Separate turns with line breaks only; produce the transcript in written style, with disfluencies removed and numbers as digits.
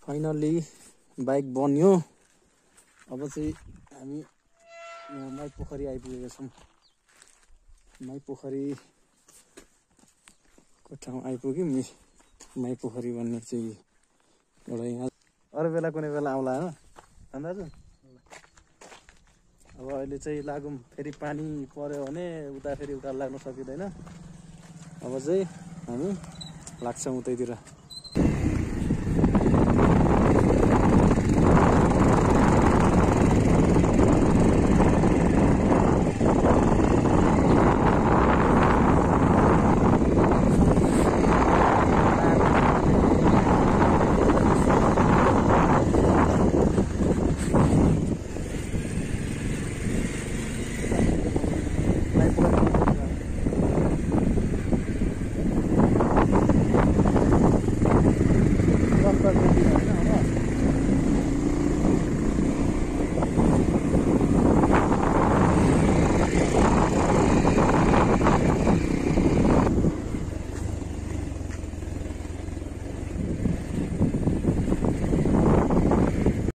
Finally bike बन्यो। अब चाहिँ हामी यहाँ माई पोखरी आइपुगेका छौँ। माई पोखरीको ठाउँ आइपुग्यौँ। माई पोखरी भन्ने चाहिँ एउटा यहाँ अरू बेला कुनै बेला आउँला होइन अन्दाजु। अब अहिले चाहिँ लागौँ, फेरि पानी पऱ्यो भने उता फेरि उकालो लाग्नु सकिँदैन। अब चाहिँ हामी लाग्छौँ उतैतिर।